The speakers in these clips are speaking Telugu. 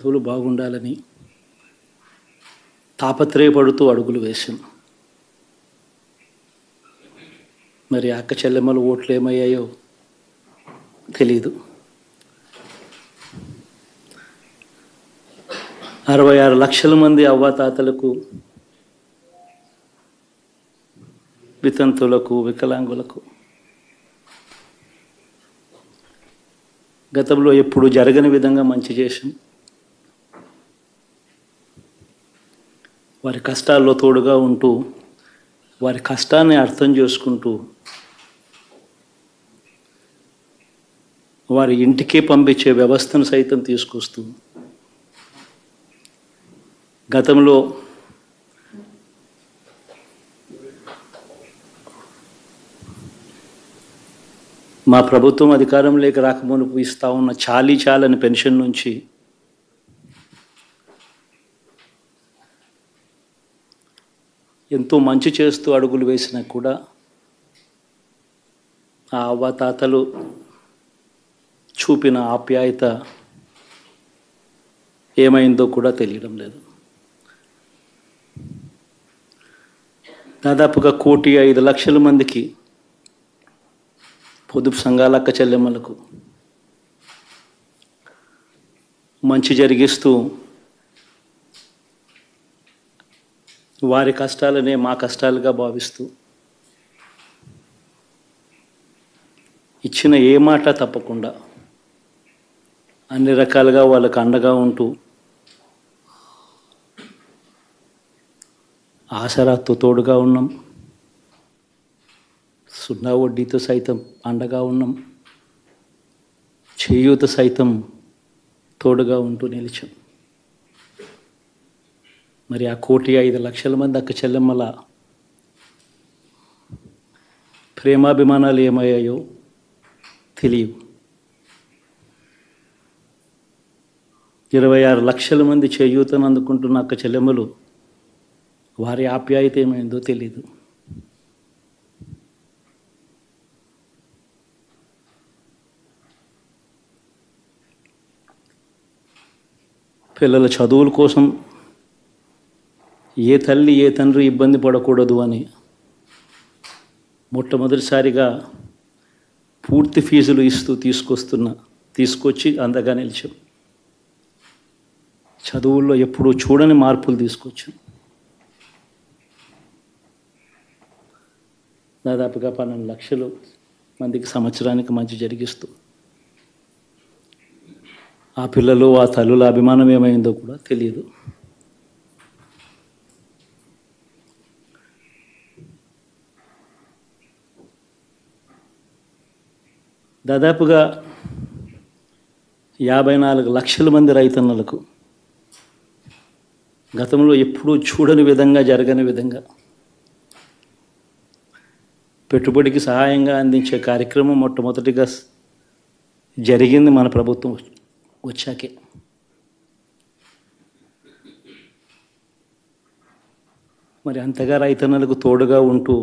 తులు బాగుండాలని తాపత్రయపడుతూ అడుగులు వేశాం. మరి అక్క చెల్లెమ్మల ఓట్లు ఏమయ్యాయో తెలీదు. 66 లక్షల మంది అవ్వాతాతలకు, వితంతులకు, వికలాంగులకు గతంలో ఎప్పుడు జరగని విధంగా మంచి చేశాం. వారి కష్టాల్లో తోడుగా ఉంటూ, వారి కష్టాన్ని అర్థం చేసుకుంటూ, వారి ఇంటికే పంపించే వ్యవస్థను సైతం తీసుకొస్తూ, గతంలో మా ప్రభుత్వం అధికారంలోకి రాకమునుపు ఇస్తా ఉన్న చాలని పెన్షన్ నుంచి ఎంతో మంచి చేస్తూ అడుగులు వేసినా కూడా ఆ అవ్వాతాతలు చూపిన ఆప్యాయత ఏమైందో కూడా తెలియడం లేదు. దాదాపుగా 1,05,00,000 మందికి పొదుపు సంఘాల అక్క చెల్లెమ్మలకు మంచి జరిగిస్తూ వారి కష్టాలనే మా కష్టాలుగా భావిస్తూ ఇచ్చిన ఏ మాట తప్పకుండా అన్ని రకాలుగా వాళ్ళకు అండగా ఉంటూ ఆసరాతో తోడుగా ఉన్నాం. 0 వడ్డీతో సైతం అండగా ఉన్నాం. చేయూత సైతం తోడుగా ఉంటూ నిలిచాం. మరి ఆ 1,05,00,000 మంది అక్క చెల్లెమ్మల ప్రేమాభిమానాలు ఏమయ్యాయో తెలియవు. 26 లక్షల మంది చేయూతను అందుకుంటున్న అక్క చెల్లెమ్మలు వారి ఆప్యాయత ఏమైందో తెలీదు. పిల్లల చదువుల కోసం ఏ తల్లి ఏ తండ్రి ఇబ్బంది పడకూడదు అని మొట్టమొదటిసారిగా పూర్తి ఫీజులు ఇస్తూ తీసుకొచ్చి అందగా నిలిచాం. చదువుల్లో ఎప్పుడూ చూడని మార్పులు తీసుకొచ్చాం. దాదాపుగా 12 లక్షల మందికి సంవత్సరానికి మంచి జరిగిస్తూ ఆ పిల్లలు ఆ తల్లుల అభిమానం ఏమైందో కూడా తెలియదు. దాదాపుగా 54 లక్షల మంది రైతన్నలకు గతంలో ఎప్పుడూ చూడని విధంగా జరగని విధంగా పెట్టుబడికి సహాయంగా అందించే కార్యక్రమం మొట్టమొదటిగా జరిగింది మన ప్రభుత్వం వచ్చాకే. మరి అంతగా రైతన్నలకు తోడుగా ఉంటూ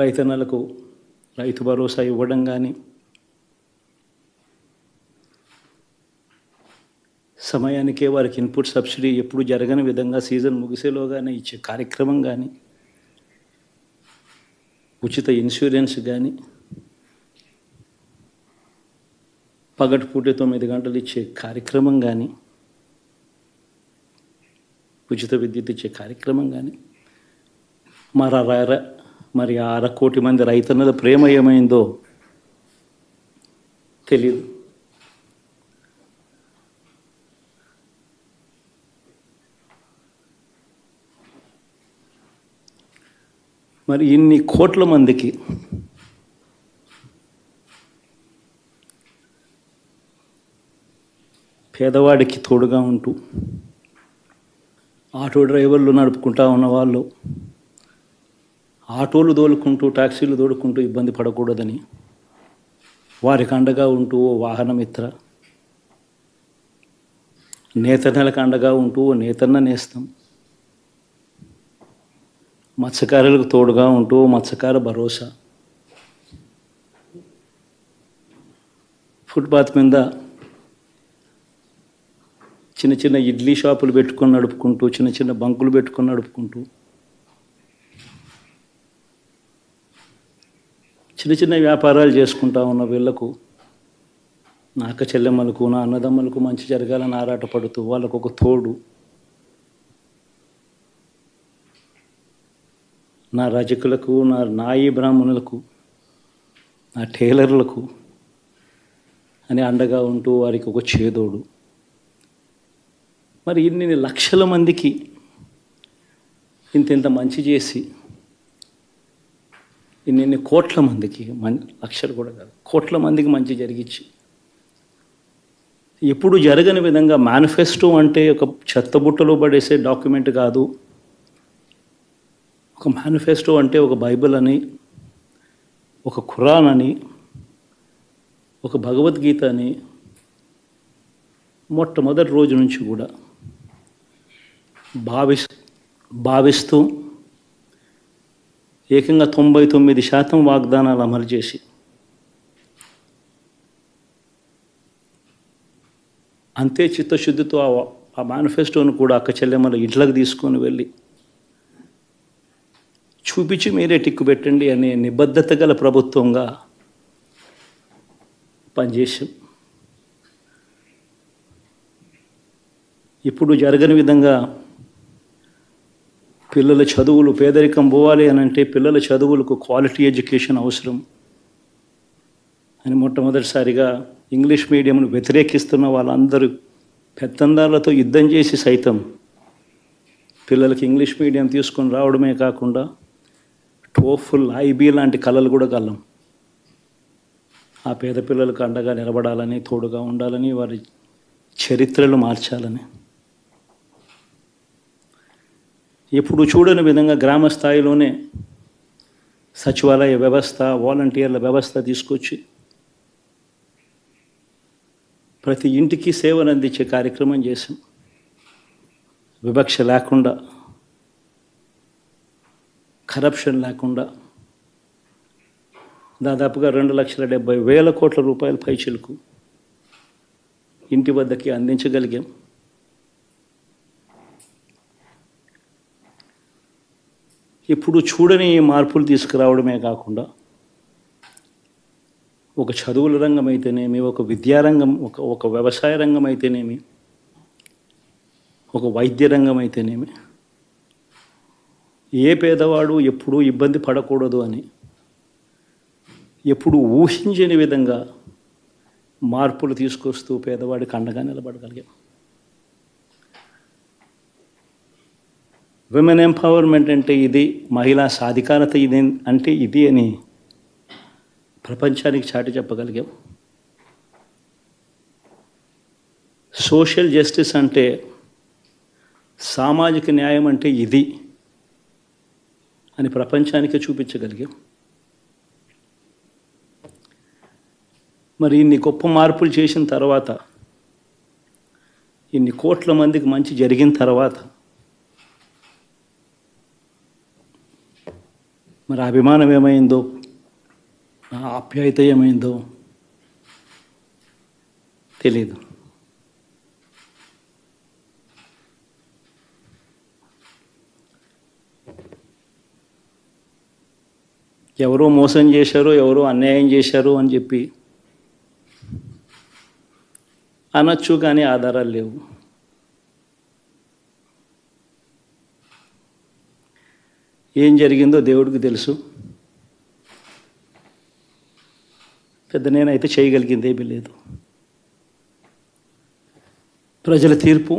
రైతన్నలకు రైతు భరోసా ఇవ్వడం కానీ, సమయానికే వారికి ఇన్పుట్ సబ్సిడీ ఎప్పుడు జరగని విధంగా సీజన్ ముగిసేలోగానే ఇచ్చే కార్యక్రమం కానీ, ఉచిత ఇన్సూరెన్స్ కానీ, పగటిపూట 9 గంటలు ఇచ్చే కార్యక్రమం కానీ, ఉచిత విద్యుత్ ఇచ్చే కార్యక్రమం కానీ, మరి 1/2 కోటి మంది రైతన్నల ప్రేమ ఏమైందో తెలియదు. మరి ఇన్ని కోట్ల మందికి పేదవాడికి తోడుగా ఉంటూ ఆటో డ్రైవర్లు నడుపుకుంటా ఉన్నవాళ్ళు ఆటోలు దోలుకుంటూ టాక్సీలు దోలుకుంటూ ఇబ్బంది పడకూడదని వారికి అండగా ఉంటూ ఓ వాహనమిత్ర, నేతన్నలకు అండగా ఉంటూ ఓ నేతన్న నేస్తం, మత్స్యకారులకు తోడుగా ఉంటూ మత్స్యకార భరోసా, ఫుట్పాత్ మీద చిన్న చిన్న ఇడ్లీ షాపులు పెట్టుకొని నడుపుకుంటూ, చిన్న చిన్న బంకులు పెట్టుకొని నడుపుకుంటూ, చిన్న చిన్న వ్యాపారాలు చేసుకుంటా ఉన్న వీళ్లకు, నా అక్క చెల్లెమ్మలకు, నా అన్నదమ్మలకు మంచి జరగాలని ఆరాటపడుతూ, వాళ్ళకు ఒక తోడు, నా రజకులకు, నా నాయి బ్రాహ్మణులకు, నా టైలర్లకు అని అండగా ఉంటూ వారికి ఒక చేదోడు. మరి ఇన్ని లక్షల మందికి ఇంత మంచి చేసి, ఇన్ని కోట్ల మందికి, లక్షలు కూడా కాదు, కోట్ల మందికి మంచి జరిగించి, ఎప్పుడు జరగని విధంగా మేనిఫెస్టో అంటే ఒక చెత్తబుట్టలో పడేసే డాక్యుమెంట్ కాదు. ఒక మేనిఫెస్టో అంటే ఒక బైబిల్ అని, ఒక ఖురాన్ అని, ఒక భగవద్గీత అని మొట్టమొదటి రోజు నుంచి కూడా భావిస్తూ ఏకంగా 99% వాగ్దానాలు అమలు చేసి, అంతే చిత్తశుద్ధితో ఆ మేనిఫెస్టోను కూడా అక్క చెల్లెమ్మల ఇంట్లోకి తీసుకొని వెళ్ళి చూపించి మీరే టిక్కు పెట్టండి అనే నిబద్ధత గల ప్రభుత్వంగా పనిచేసాం. ఇప్పుడు జరగని విధంగా పిల్లల చదువులు, పేదరికం పోవాలి అని అంటే పిల్లల చదువులకు క్వాలిటీ ఎడ్యుకేషన్ అవసరం అని మొట్టమొదటిసారిగా ఇంగ్లీష్ మీడియంను వ్యతిరేకిస్తున్న వాళ్ళందరూ పెత్తందారులతో యుద్ధం చేసి సైతం పిల్లలకి ఇంగ్లీష్ మీడియం తీసుకొని రావడమే కాకుండా టోఫుల్, ఐబీ లాంటి కళలు కూడా కలం. ఆ పేద పిల్లలకు అండగా నిలబడాలని, తోడుగా ఉండాలని, వారి చరిత్రలు మార్చాలని, ఎప్పుడు చూడని విధంగా గ్రామ స్థాయిలోనే సచివాలయ వ్యవస్థ, వాలంటీర్ల వ్యవస్థ తీసుకొచ్చి ప్రతి ఇంటికి సేవలు అందించే కార్యక్రమం చేశాం. వివక్ష లేకుండా, కరప్షన్ లేకుండా దాదాపుగా 2,70,000 కోట్ల రూపాయల పైచిలకు ఇంటి వద్దకి అందించగలిగాం. ఇప్పుడు చూడని మార్పులు తీసుకురావడమే కాకుండా ఒక చదువుల రంగం అయితేనేమి, ఒక విద్యారంగం, ఒక వ్యవసాయ రంగం అయితేనేమి, ఒక వైద్య రంగం అయితేనేమి, ఏ పేదవాడు ఎప్పుడూ ఇబ్బంది పడకూడదు అని ఎప్పుడు ఊహించని విధంగా మార్పులు తీసుకొస్తూ పేదవాడికి అండగా నిలబడగలిగాం. విమెన్ ఎంపవర్మెంట్ అంటే ఇది, మహిళా సాధికారత ఇది అంటే ఇది అని ప్రపంచానికి చాటి చెప్పగలిగాం. సోషల్ జస్టిస్ అంటే, సామాజిక న్యాయం అంటే ఇది అని ప్రపంచానికి చూపించగలిగాం. మరి ఇన్ని గొప్ప మార్పులు చేసిన తర్వాత, ఇన్ని కోట్ల మందికి మంచి జరిగిన తర్వాత మరి అభిమానం ఏమైందో, ఆప్యాయత ఏమైందో తెలీదు. ఎవరో మోసం చేశారో, ఎవరో అన్యాయం చేశారో అని చెప్పి అనొచ్చు, కానీ ఆధారాలు లేవు. ఏం జరిగిందో దేవుడికి తెలుసు. పెద్ద నేనైతే చేయగలిగింది ఏమీ లేదు. ప్రజల తీర్పు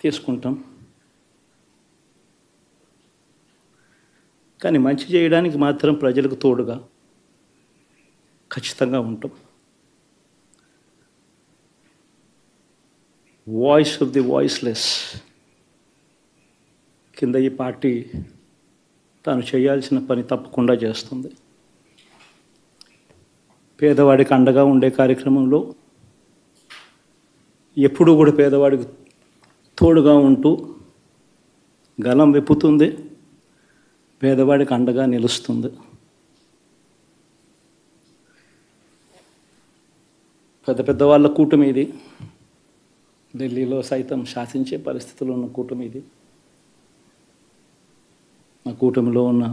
తీసుకుంటాం, కానీ మంచి చేయడానికి మాత్రం ప్రజలకు తోడుగా ఖచ్చితంగా ఉంటాం. వాయిస్ ఆఫ్ ది వాయిస్లెస్ కింద ఈ పార్టీ తాను చేయాల్సిన పని తప్పకుండా చేస్తుంది. పేదవాడికి అండగా ఉండే కార్యక్రమంలో ఎప్పుడూ కూడా పేదవాడికి తోడుగా ఉంటూ గలం విప్పుతుంది, పేదవాడికి అండగా నిలుస్తుంది. పెద్ద పెద్ద వాళ్ళ కూటమి ఇది. ఢిల్లీలో సైతం శాసించే పరిస్థితుల్లో ఉన్న కూటమి ఇది. ఆ కూటమిలో ఉన్న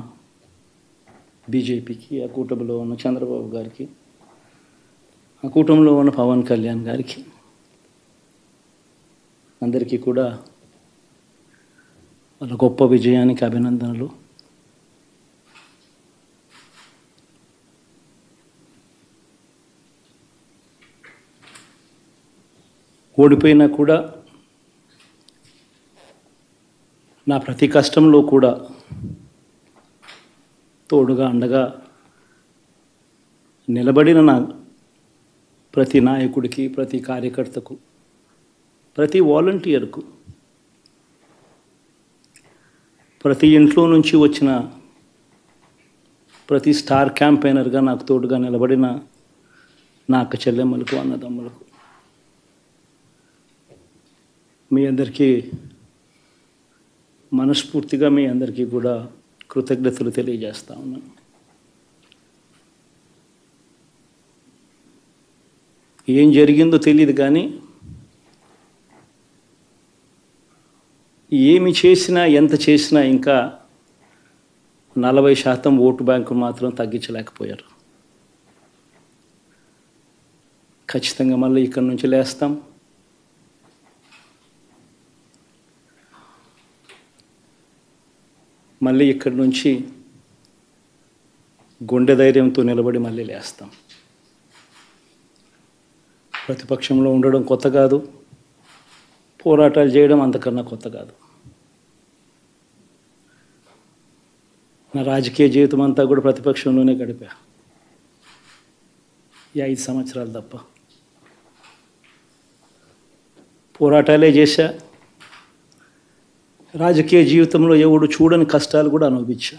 బీజేపీకి, ఆ కూటమిలో ఉన్న చంద్రబాబు గారికి, ఆ కూటమిలో ఉన్న పవన్ కళ్యాణ్ గారికి అందరికీ కూడా వాళ్ళ గొప్ప విజయానికి అభినందనలు. ఓడిపోయినా కూడా నా ప్రతి కష్టంలో కూడా తోడుగా అండగా నిలబడిన నా ప్రతి నాయకుడికి, ప్రతి కార్యకర్తకు, ప్రతి వాలంటీర్కు, ప్రతి ఇంట్లో నుంచి వచ్చిన ప్రతి స్టార్ క్యాంపెయినర్గా నాకు తోడుగా నిలబడిన నా అక్క చెల్లెమ్మలకు, అన్నదమ్ములకు, మీ అందరికీ మనస్ఫూర్తిగా మీ అందరికీ కూడా కృతజ్ఞతలు తెలియజేస్తా ఉన్నాను. ఏం జరిగిందో తెలియదు కానీ ఏమి చేసినా, ఎంత చేసినా ఇంకా 40% ఓటు బ్యాంకు మాత్రం తగ్గించలేకపోయారు. ఖచ్చితంగా మళ్ళీ ఇక్కడి నుంచి లేస్తాం. మళ్ళీ ఇక్కడి నుంచి గుండె ధైర్యంతో నిలబడి మళ్ళీ లేస్తాం. ప్రతిపక్షంలో ఉండడం కొత్త కాదు, పోరాటాలు చేయడం అంతకన్నా కొత్త కాదు. నా రాజకీయ జీవితం అంతా కూడా ప్రతిపక్షంలోనే గడిపా, ఈ 5 సంవత్సరాలు తప్ప. పోరాటాలే చేశా. రాజకీయ జీవితంలో ఎవడు చూడని కష్టాలు కూడా అనుభవించా.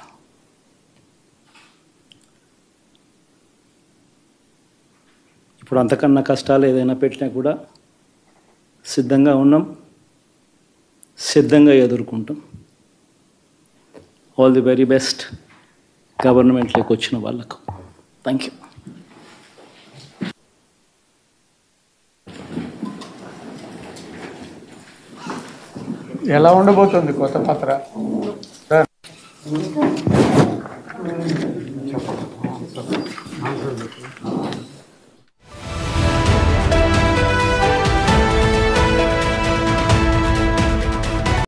ఇప్పుడు అంతకన్నా కష్టాలు ఏదైనా పెట్టినా కూడా సిద్ధంగా ఉన్నాం, సిద్ధంగా ఎదుర్కొంటాం. ఆల్ ది వెరీ బెస్ట్ గవర్నమెంట్లోకి వచ్చిన వాళ్ళకు. Thank you. ఎలా ఉండబోతుంది కొత్త పత్ర? చెప్పండి.